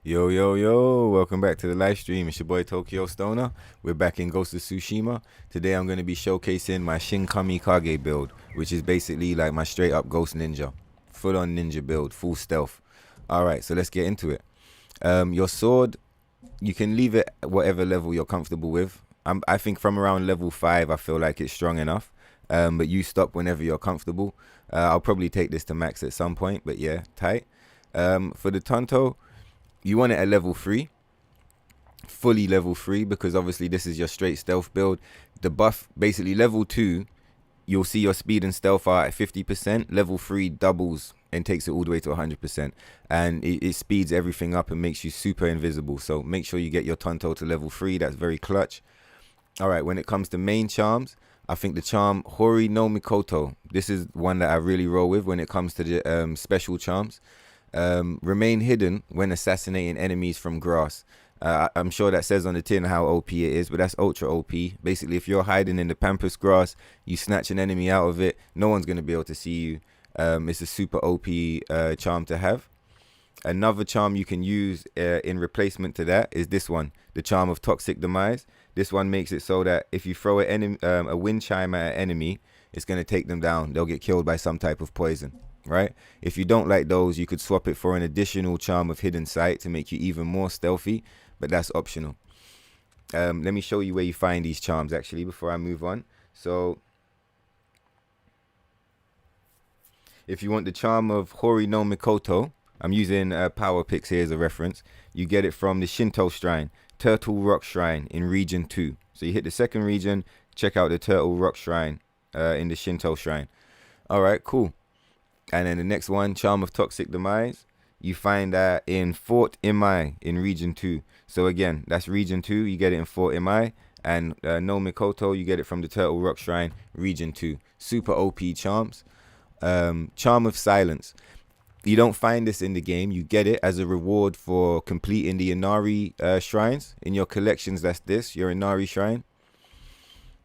Yo, yo, yo, welcome back to the live stream. It's your boy Tokyo Stoner. We're back in Ghost of Tsushima. Today I'm going to be showcasing my Shin Kage build, which is basically like my straight up Ghost Ninja. Full on ninja build, full stealth. Alright, so let's get into it. Your sword, you can leave it at whatever level you're comfortable with. I think from around level 5, I feel like it's strong enough. But you stop whenever you're comfortable. I'll probably take this to max at some point, but yeah, tight. For the Tonto, you want it at level 3, fully level 3, because obviously this is your straight stealth build. The buff, basically level 2, you'll see your speed and stealth are at 50%. Level 3 doubles and takes it all the way to 100%. And it speeds everything up and makes you super invisible. So make sure you get your Tonto to level 3. That's very clutch. Alright, when it comes to main charms, I think the charm Hori no Mikoto, this is one that I really roll with when it comes to the special charms. Remain hidden when assassinating enemies from grass. I'm sure that says on the tin how OP it is, but that's ultra OP. Basically, if you're hiding in the pampas grass, you snatch an enemy out of it, no one's going to be able to see you. It's a super OP charm to have. Another charm you can use in replacement to that is this one, the charm of toxic demise. This one makes it so that if you throw a wind chime at an enemy, it's going to take them down. They'll get killed by some type of poison. Right? If you don't like those, you could swap it for an additional charm of hidden sight to make you even more stealthy, but that's optional. Let me show you where you find these charms actually before I move on. So if you want the charm of Hori no Mikoto, I'm using power picks here as a reference. You get it from the Shinto Shrine, Turtle Rock Shrine in region 2. So you hit the second region, check out the Turtle Rock Shrine in the Shinto Shrine. Alright, cool. And then the next one, Charm of Toxic Demise, you find that in Fort Imai in Region 2. So again, that's Region 2, you get it in Fort Imai. And No Mikoto, you get it from the Turtle Rock Shrine, Region 2. Super OP charms. Charm of Silence. You don't find this in the game, you get it as a reward for completing the Inari shrines. In your collections, that's this, your Inari shrine.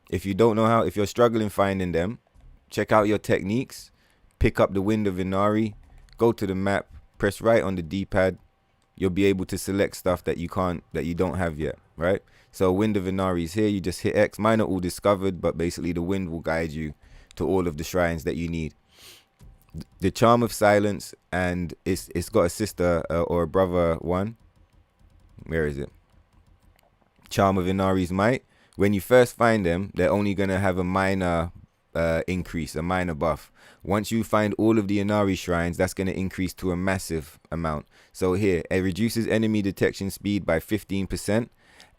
If you don't know how, if you're struggling finding them, check out your techniques. Pick up the Wind of Inari, go to the map, press right on the D-pad. You'll be able to select stuff that you don't have yet, right? So Wind of Inari is here. You just hit X. Mine are all discovered, but basically the wind will guide you to all of the shrines that you need. The Charm of Silence, and it's got a sister or a brother one. Where is it? Charm of Inari's Might. When you first find them, they're only gonna have a minor increase, a minor buff. Once you find all of the Inari shrines, that's going to increase to a massive amount. So here, it reduces enemy detection speed by 15%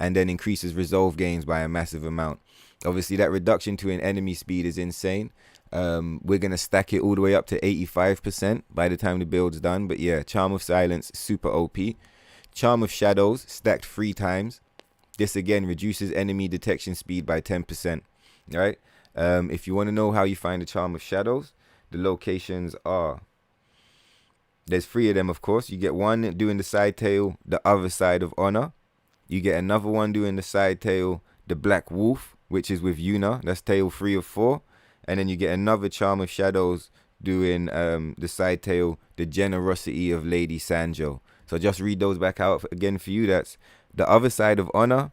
and then increases resolve gains by a massive amount. Obviously, that reduction to an enemy speed is insane. We're going to stack it all the way up to 85% by the time the build's done. But yeah, Charm of Silence, super OP. Charm of Shadows, stacked 3 times. This again reduces enemy detection speed by 10%. Right? If you want to know how you find the Charm of Shadows, the locations are, there's 3 of them, of course. You get one doing the side tail, the other side of honor. You get another one doing the side tail, the Black Wolf, which is with Yuna. That's tail 3 of 4. And then you get another Charm of Shadows doing the side tail, the Generosity of Lady Sanjo. So just read those back out again for you. That's the other side of honor,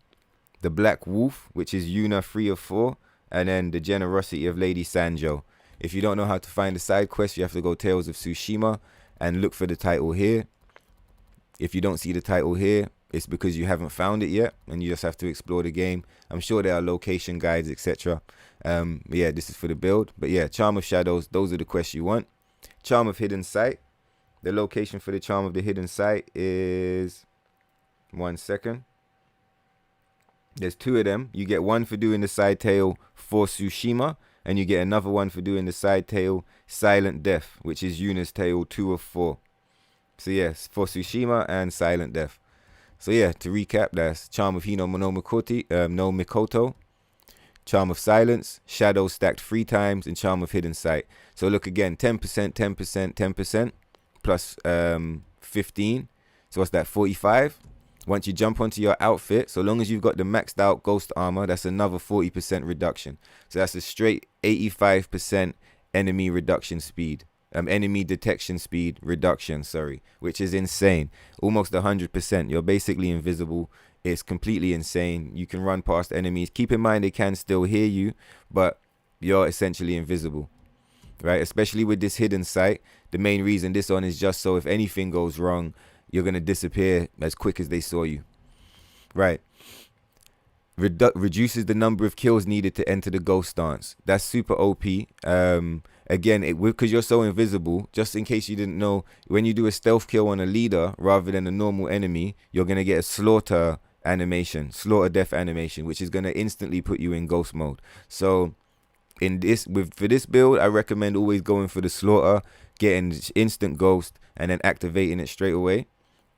the Black Wolf, which is Yuna 3 of 4. And then the Generosity of Lady Sanjo. If you don't know how to find the side quest, you have to go Tales of Tsushima and look for the title here. If you don't see the title here, it's because you haven't found it yet and you just have to explore the game. I'm sure there are location guides, etc. Yeah, this is for the build. But yeah, Charm of Shadows, those are the quests you want. Charm of Hidden Sight. The location for the Charm of the Hidden Sight is, 1 second. There's 2 of them. You get one for doing the side tail for Tsushima, and you get another one for doing the side tail Silent Death, which is Yuna's tail 2 of 4. So yes, for Tsushima and Silent Death. So yeah, to recap, that's Charm of Hino no Mikoto, Charm of Silence, Shadow stacked 3 times, and Charm of Hidden Sight. So look again, 10%, 10%, 10%, plus 15. So what's that, 45? Once you jump onto your outfit, so long as you've got the maxed out ghost armor, that's another 40% reduction. So that's a straight 85% enemy reduction speed enemy detection speed reduction, which is insane. Almost 100%. You're basically invisible. It's completely insane. You can run past enemies. Keep in mind they can still hear you, but you're essentially invisible, right? Especially with this hidden sight. The main reason this on is just so if anything goes wrong, you're going to disappear as quick as they saw you, right? Reduces the number of kills needed to enter the ghost stance. That's super OP. Again, because you're so invisible, just in case you didn't know, when you do a stealth kill on a leader rather than a normal enemy, you're going to get a slaughter death animation, which is going to instantly put you in ghost mode. So for this build, I recommend always going for the slaughter, getting instant ghost, and then activating it straight away.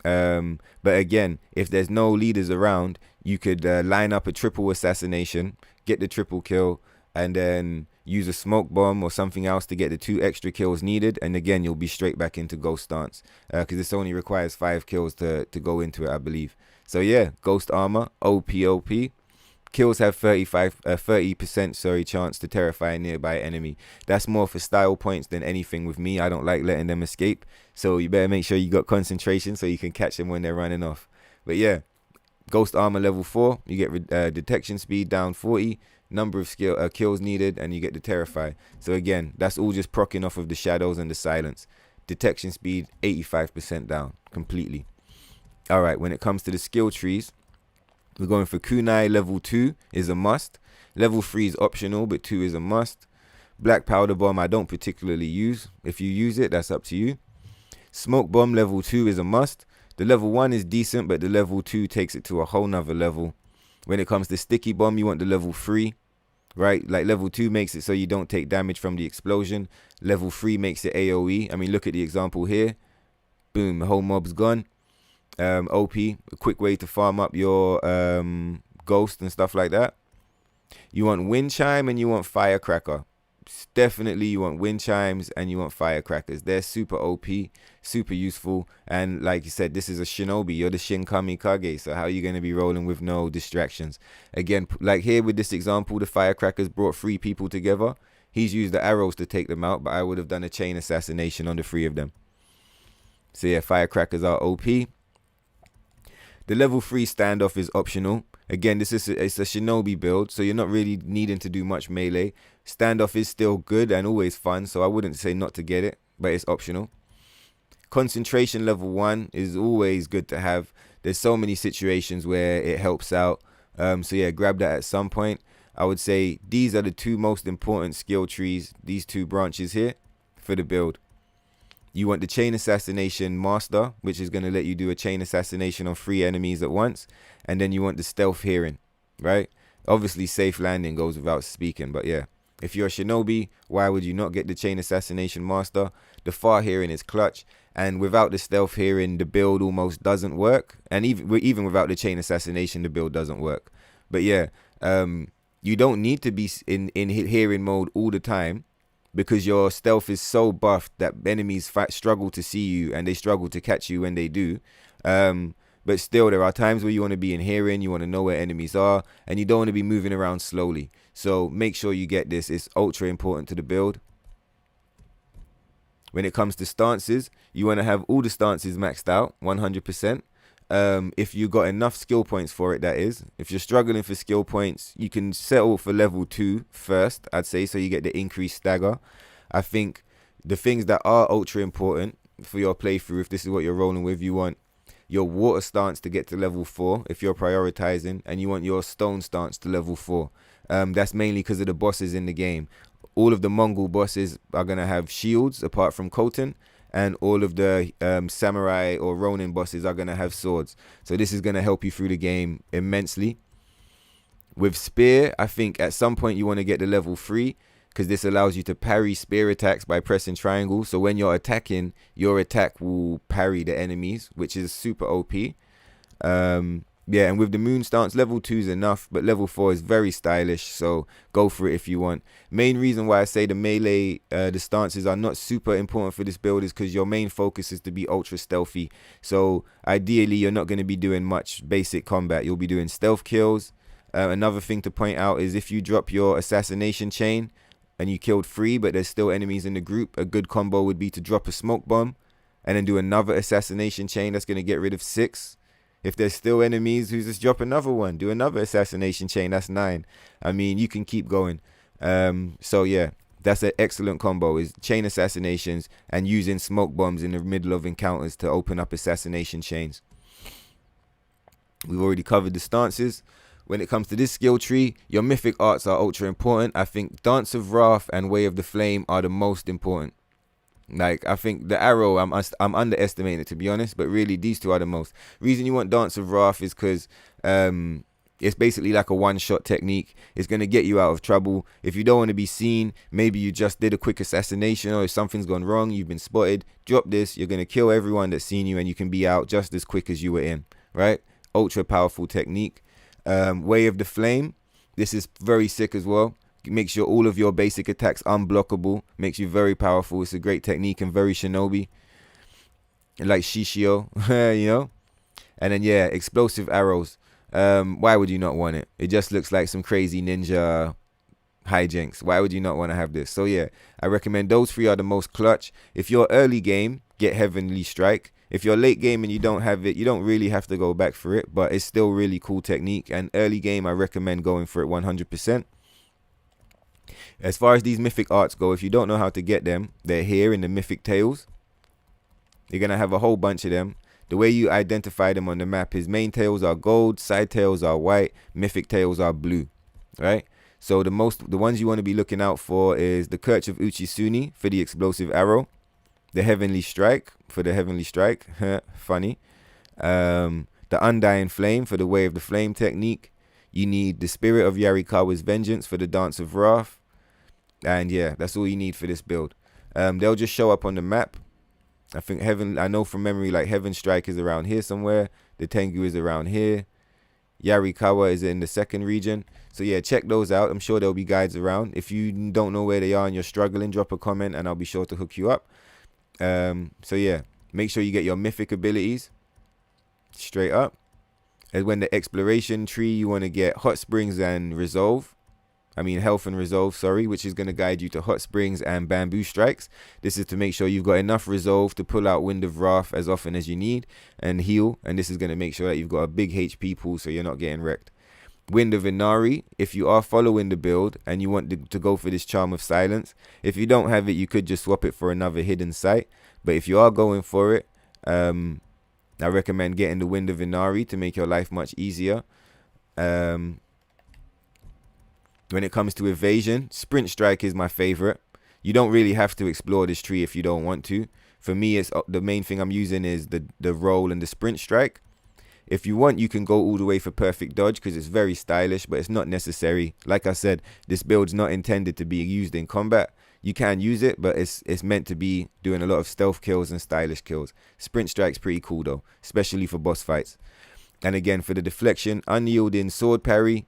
But again, if there's no leaders around, you could line up a triple assassination, get the triple kill, and then use a smoke bomb or something else to get the 2 extra kills needed. And again, you'll be straight back into ghost stance, because this only requires 5 kills to go into it, I believe. So yeah, ghost armor, OP. Kills have 30% chance to terrify a nearby enemy. That's more for style points than anything with me. I don't like letting them escape, so you better make sure you got concentration so you can catch them when they're running off. But yeah, ghost armor level 4, you get detection speed down 40, number of kills needed, and you get the terrify. So again, that's all just proccing off of the shadows and the silence. Detection speed 85% down completely. All right, when it comes to the skill trees, we're going for kunai. Level 2 is a must. Level 3 is optional, but 2 is a must. Black powder bomb I don't particularly use. If you use it, that's up to you. Smoke bomb level 2 is a must. The level 1 is decent, but the level 2 takes it to a whole nother level. When it comes to sticky bomb, you want the level 3, right? Like level 2 makes it so you don't take damage from the explosion. Level 3 makes it AoE. I mean, look at the example here. Boom, the whole mob's gone. OP, a quick way to farm up your ghost and stuff like that. You want wind chime and you want firecracker. Definitely you want wind chimes and you want firecrackers. They're super OP, super useful, and like you said, this is a shinobi. You're the Shin Kage, so how are you going to be rolling with no distractions? Again, like here with this example, the firecrackers brought 3 people together. He's used the arrows to take them out, but I would have done a chain assassination on the 3 of them. So yeah, firecrackers are OP. The level 3 standoff is optional. Again, it's a shinobi build, so you're not really needing to do much melee. Standoff is still good and always fun, so I wouldn't say not to get it, but it's optional. Concentration level 1 is always good to have. There's so many situations where it helps out. So yeah, grab that at some point. I would say these are the 2 most important skill trees, these 2 branches here, for the build. You want the chain assassination master, which is going to let you do a chain assassination on 3 enemies at once. And then you want the stealth hearing, right? Obviously, safe landing goes without speaking, but yeah. If you're a shinobi, why would you not get the chain assassination master? The far hearing is clutch. And without the stealth hearing, the build almost doesn't work. And even without the chain assassination, the build doesn't work. But yeah, you don't need to be in hearing mode all the time, because your stealth is so buffed that enemies struggle to see you and they struggle to catch you when they do. But still, there are times where you want to be in hearing, you want to know where enemies are, and you don't want to be moving around slowly. So make sure you get this. It's ultra important to the build. When it comes to stances, you want to have all the stances maxed out, 100%. If you got enough skill points for it, that is. If you're struggling for skill points, you can settle for level 2 first, I'd say, so you get the increased stagger. I think the things that are ultra important for your playthrough, if this is what you're rolling with, you want your water stance to get to level 4 if you're prioritizing, and you want your stone stance to level 4. That's mainly because of the bosses in the game. All of the Mongol bosses are going to have shields apart from Khotan, and all of the samurai or Ronin bosses are going to have swords. So this is going to help you through the game immensely. With spear, I think at some point you want to get the level 3, because this allows you to parry spear attacks by pressing triangle. So when you're attacking, your attack will parry the enemies, which is super OP. Yeah, and with the moon stance, level 2 is enough, but level 4 is very stylish, so go for it if you want. Main reason why I say the melee, the stances are not super important for this build is because your main focus is to be ultra stealthy. So ideally, you're not going to be doing much basic combat. You'll be doing stealth kills. Another thing to point out is if you drop your assassination chain and you killed 3, but there's still enemies in the group, a good combo would be to drop a smoke bomb and then do another assassination chain that's going to get rid of 6. If there's still enemies, who's just drop another one, do another assassination chain, that's 9. I mean, you can keep going. So yeah, that's an excellent combo, is chain assassinations and using smoke bombs in the middle of encounters to open up assassination chains. We've already covered the stances. When it comes to this skill tree, your mythic arts are ultra important. I think Dance of Wrath and Way of the Flame are the most important. Like, I think the arrow, I'm underestimating it, to be honest, but really these two are the most. Reason you want Dance of Wrath is because it's basically like a one-shot technique. It's going to get you out of trouble. If you don't want to be seen, maybe you just did a quick assassination, or if something's gone wrong, you've been spotted, drop this, you're going to kill everyone that's seen you, and you can be out just as quick as you were in, right? Ultra powerful technique. Way of the Flame, this is very sick as well. It makes sure all of your basic attacks unblockable, makes you very powerful. It's a great technique and very shinobi, like Shishio, you know. And then yeah, explosive arrows. Why would you not want it? It just looks like some crazy ninja hijinks. Why would you not want to have this? So yeah, I recommend those 3 are the most clutch. If you're early game, get Heavenly Strike. If you're late game and you don't have it, you don't really have to go back for it, but it's still really cool technique. And early game, I recommend going for it 100%. As far as these mythic arts go, if you don't know how to get them, they're here in the mythic tails. You're going to have a whole bunch of them. The way you identify them on the map is main tails are gold, side tails are white, mythic tails are blue, right? So the ones you want to be looking out for is the Curse of Uchisuni for the explosive arrow, the Heavenly Strike for the Heavenly Strike, funny. The Undying Flame for the Way of the Flame technique. You need the Spirit of Yarikawa's Vengeance for the Dance of Wrath. And yeah, that's all you need for this build. They'll just show up on the map. I think I know from memory, like Heaven Strike is around here somewhere. The Tengu is around here. Yarikawa is in the 2nd region. So yeah, check those out. I'm sure there'll be guides around. If you don't know where they are and you're struggling, drop a comment and I'll be sure to hook you up. So yeah, make sure you get your mythic abilities straight up. And when the exploration tree, you want to get Hot Springs and Health and Resolve, sorry, which is going to guide you to Hot Springs and Bamboo Strikes. This is to make sure you've got enough Resolve to pull out Wind of Wrath as often as you need and heal. And this is going to make sure that you've got a big HP pool so you're not getting wrecked. Wind of Inari, if you are following the build and you want to go for this Charm of Silence, if you don't have it, you could just swap it for another hidden sight. But if you are going for it, I recommend getting the Wind of Inari to make your life much easier. When it comes to evasion, Sprint Strike is my favorite. You don't really have to explore this tree if you don't want to. For me, it's the main thing I'm using is the roll and the Sprint Strike. If you want, you can go all the way for Perfect Dodge because it's very stylish, but it's not necessary. Like I said, this build's not intended to be used in combat. You can use it, but it's meant to be doing a lot of stealth kills and stylish kills. Sprint Strike's pretty cool though, especially for boss fights. And again, for the deflection, Unyielding Sword Parry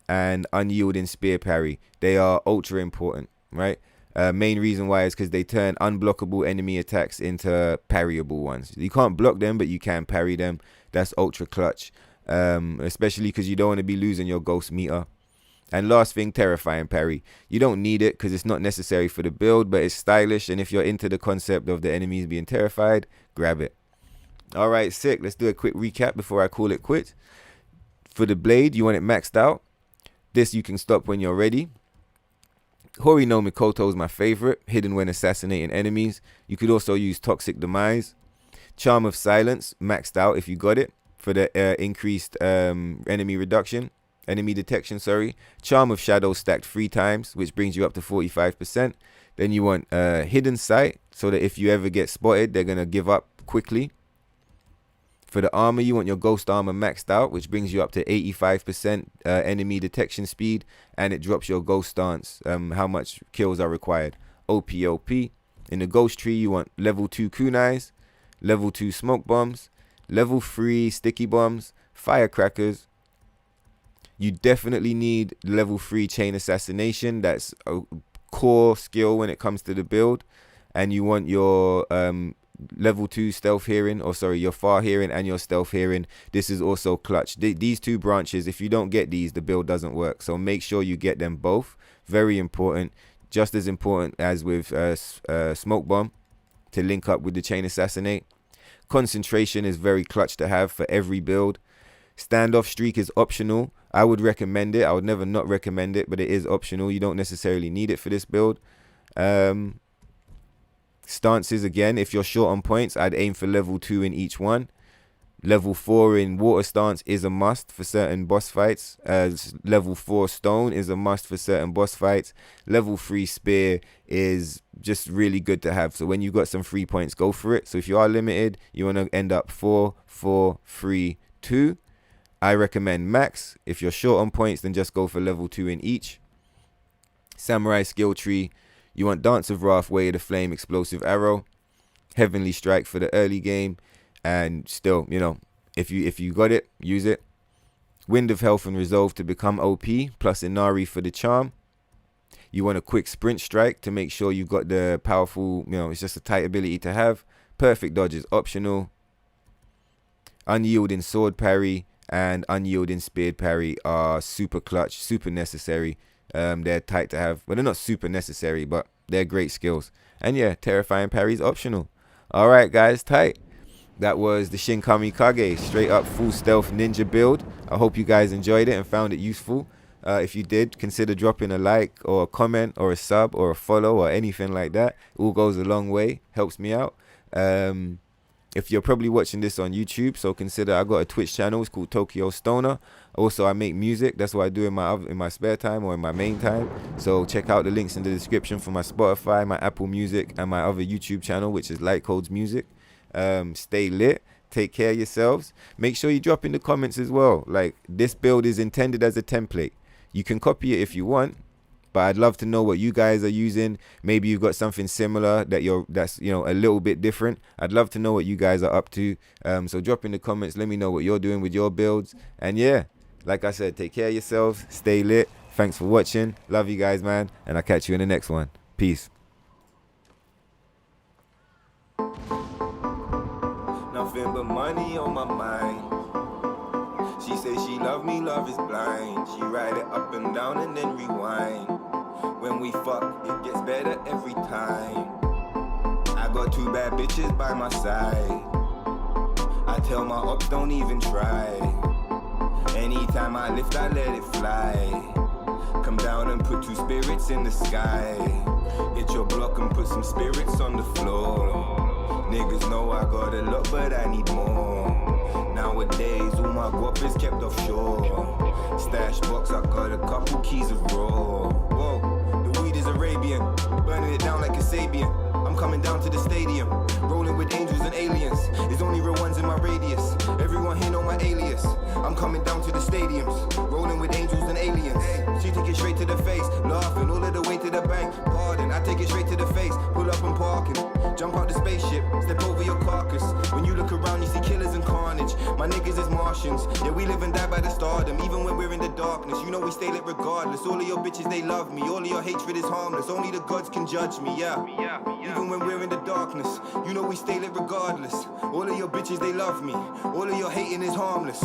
and Unyielding Spear Parry. They are ultra important, right? Main reason why is because they turn unblockable enemy attacks into parryable ones. You can't block them, but you can parry them. That's ultra clutch, especially because you don't want to be losing your ghost meter. And last thing, Terrifying Parry. You don't need it because it's not necessary for the build, but it's stylish. And if you're into the concept of the enemies being terrified, grab it. All right, sick. Let's do a quick recap before I call it quits. For the blade, you want it maxed out. This you can stop when you're ready. Hori no Mikoto is my favorite, hidden when assassinating enemies. You could also use Toxic Demise. Charm of Silence, maxed out if you got it, for the increased enemy detection, sorry. Charm of Shadow stacked 3 times, which brings you up to 45%. Then you want Hidden Sight, so that if you ever get spotted, they're going to give up quickly. For the armor, you want your Ghost Armor maxed out, which brings you up to 85% enemy detection speed, and it drops your Ghost Stance, how much kills are required. OP. In the Ghost Tree, you want level 2 Kunais, level 2 Smoke Bombs, level 3 Sticky Bombs, Firecrackers. You definitely need level 3 Chain Assassination. That's a core skill when it comes to the build. And you want your level 2 stealth hearing, your far hearing and your stealth hearing. This is also clutch. These 2 branches, if you don't get these, the build doesn't work. So make sure you get them both. Very important. just as important as with Smoke Bomb to link up with the Chain Assassinate. Concentration is very clutch to have for every build. Standoff Streak is optional. I would recommend it. I would never not recommend it, but it is optional. You don't necessarily need it for this build. Stances, again, if you're short on points, I'd aim for level 2 in each one. Level 4 in water stance is a must for certain boss fights. Level 4 stone is a must for certain boss fights. Level 3 spear is just really good to have. So when you've got some free points, go for it. So if you are limited, you want to end up 4, 4, 3, 2. I recommend max. If you're short on points, then just go for level 2 in each. Samurai skill tree. You want Dance of Wrath, Way of the Flame, Explosive Arrow. Heavenly Strike for the early game. And still, you know, if you got it, use it. Wind of Health and Resolve to become OP, plus Inari for the charm. You want a quick sprint strike to make sure you got the powerful, you know, it's just a tight ability to have. Perfect dodge is optional. Unyielding sword parry and unyielding spear parry are super clutch, super necessary. They're tight to have. Well, they're not super necessary, but they're great skills. And yeah, terrifying parry is optional. All right, guys, tight. That was the Shin Kage, straight up full stealth ninja build. I hope you guys enjoyed it and found it useful. If you did, consider dropping a like or a comment or a sub or a follow or anything like that. It all goes a long way, helps me out. If you're probably watching this on YouTube, so consider, I got a Twitch channel. It's called Tokyo Stoner. Also, I make music. That's what I do in my spare time or in my main time. So check out the links in the description for my Spotify, my Apple Music, and my other YouTube channel, which is Light Codes Music. Stay lit, take care of yourselves. Make sure you drop in the comments as well. Like, this build is intended as a template. You can copy it if you want, but I'd love to know what you guys are using. Maybe you've got something similar that's you know, a little bit different. I'd love to know what you guys are up to. So drop in the comments, let me know what you're doing with your builds. And yeah, like I said, take care of yourselves, stay lit. Thanks for watching. Love you guys, man, and I'll catch you in the next one. Peace. Nothing but money on my mind. She says she love me, love is blind. She ride it up and down and then rewind. When we fuck, it gets better every time. I got 2 bad bitches by my side. I tell my ops don't even try. Anytime I lift, I let it fly. Come down and put 2 spirits in the sky. Hit your block and put some spirits on the floor. Niggas know I got a lot, but I need more. Nowadays, all my guap is kept offshore. Stash box, I got a couple keys of raw. Whoa, the weed is Arabian, burning it down like a Sabian. I'm coming down to the stadium, rolling with angels and aliens. There's only real ones in my radius. Everyone here know my alias. I'm coming down to the stadiums, rolling with angels and aliens. She take it straight to the face, laughing all of the way to the bank. Pardon, I take it straight to the face, pull up and parking. Jump out the spaceship, step over your carcass. When you look around, you see killers and carnage. My niggas is Martians, yeah, we live and die by the stardom. Even when we're in the darkness, you know we stay lit regardless. All of your bitches, they love me, all of your hatred is harmless. Only the gods can judge me, yeah. Even when we're in the darkness, you know we stay lit regardless. All of your bitches, they love me, all of your hating is harmless.